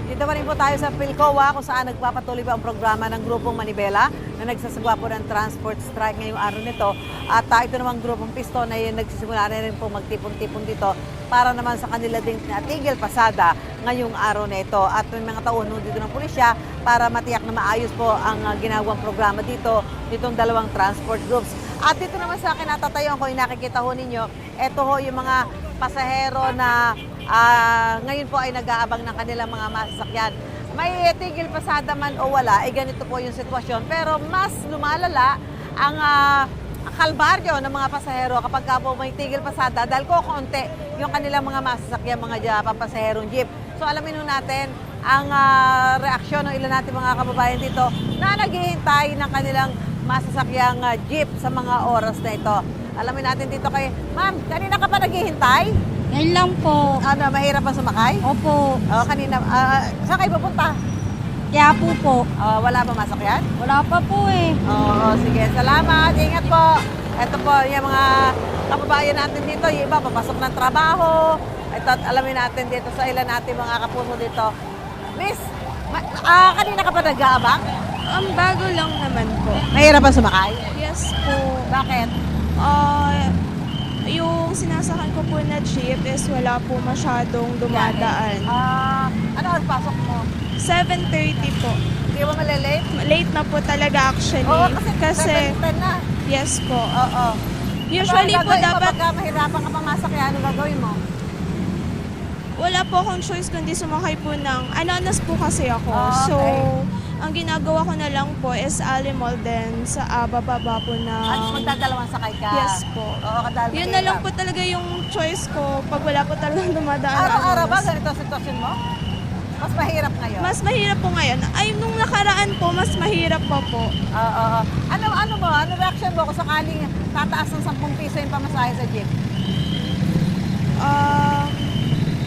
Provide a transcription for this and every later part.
Dito pa rin po tayo sa Philcoa kung saan nagpapatuloy pa ang programa ng Grupong Manibela na nagsasagwa po ng transport strike ngayong araw nito. At ito namang Grupong Piston na nagsisimula na rin po magtipon-tipon dito para naman sa kanila ding natigil pasada ngayong araw na ito. At may mga tauhan dito ng pulisya para matiyak na maayos po ang ginawang programa dito, nitong dalawang transport groups. At dito naman sa akin natatayuan ko, nakikita ho ninyo, ito ho yung mga pasahero na ngayon po ay nag-aabang ng kanilang mga masasakyan. May tigil pasada man o wala, ganito po yung sitwasyon. Pero mas lumalala ang kalbaryo ng mga pasahero kapag po may tigil pasada dahil kukunti yung kanilang mga masasakyan, mga pampasaherong jeep. So alamin natin ang reaksyon ng ilan natin mga kababayan dito na naghihintay ng kanilang masasakyang jeep sa mga oras na ito. Alamin natin dito kay Ma'am, kanina ka pa naghihintay? Ngayon lang po. Ano, mahirap pa sumakay? Opo. Kanina, saan kayo pupunta? Kaya po. Wala pa masakyan? Wala pa po eh. Oo, sige. Salamat. Ingat po. Ito po, yung mga kababayan natin dito, yung iba papasok ng trabaho. Ito, at alamin natin dito sa ilan natin mga kapuso dito. Miss, kanina ka pa nag-aabang? Ang bago lang naman po. Mahirap pa sumakay? Yes po. Bakit? Yung sinasakyan ko po na jeep is wala po masyadong dumadaan. Ano ang pasok mo? 7:30 po. Hindi mo malilate? Late na po talaga actually. Oo, kasi 7:10 na. Yes po. Oo. Usually po dapat Kapag mahirapan ka pamasakyan, ano gagawin mo? wala po akong choice kundi sumakay po ng ananas po kasi ako. Okay. So, ang ginagawa ko na lang po is alimol din sa bababa po na. At magdadalawang sakay ka? Yes po. Oo, kadal. Yun na lang po talaga yung choice ko pag wala po talagang dumadaan. Araw-araw ba ananas. ganito ang sitwasyon mo? Mas mahirap ngayon? Mas mahirap po ngayon. Ay, nung nakaraan po, mas mahirap pa po. Oo. Ano reaction mo kung sakaling tataas ng 10 piso yung pamasahe sa jeep?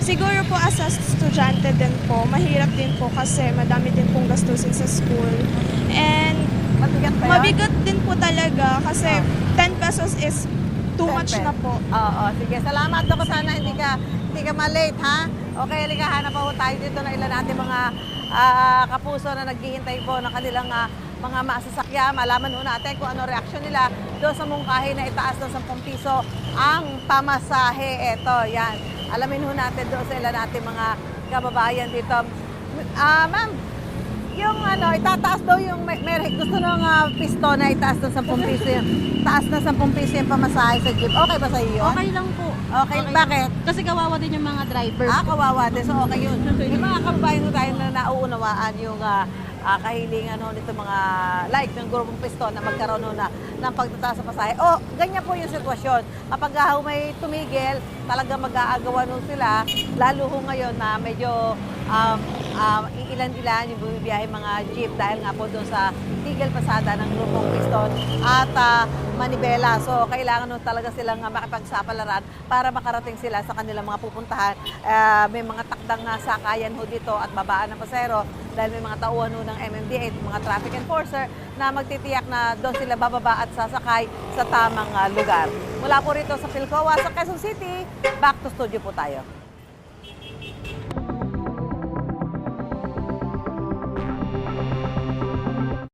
Siguro po as a estudyante din po, mahirap din po kasi madami din pong gastusin sa school. And Mabigat ba yun? mabigat din po talaga kasi 10 pesos is too 10 much pesos. na po. Oo, sige. Salamat ako. Sana hindi ka ma-late, ha? Okay, halika, hanap po tayo dito na ilan natin mga kapuso na naghihintay po ng kanilang mga masasakyan. Malaman ho natin kung ano reaksyon nila doon sa mungkahi na itaas ng 10 piso ang pamasahe. Ito, yan. Alamin ho natin doon sa ilan natin mga kababayan dito. Ma'am, yung itataas daw yung, gusto nung pisto na itaas ng 10 piso yung, taas na 10 piso yung pamasahe sa jeep. Okay ba sa iyo yun? Okay lang po. Okay, bakit? Kasi kawawa din yung mga driver. Kawawa din. So, okay yun. Yung mga kababayan ho tayo na nauunawaan yung kahilingan ho nito mga like ng grupong piston na magkaroon ho na ng pagtataas sa pasahe. Ganyan po yung sitwasyon. Kapag may tumigil, talaga mag-aagawan ho sila. Lalo ho ngayon na medyo ilan-ilan yung bumibiyahe mga jeep dahil nga po doon sa tigil pasada ng grupong piston at Manibela. So, kailangan nun talaga silang makipagsapalaran para makarating sila sa kanilang mga pupuntahan. May mga takdang sakayan ho dito at babaan ng pasahero dahil may mga tauhan ho ng MMDA, mga traffic enforcer na magtitiyak na doon sila bababa at sasakay sa tamang lugar. Mula po rito sa Philcoa, sa Quezon City, back to studio po tayo.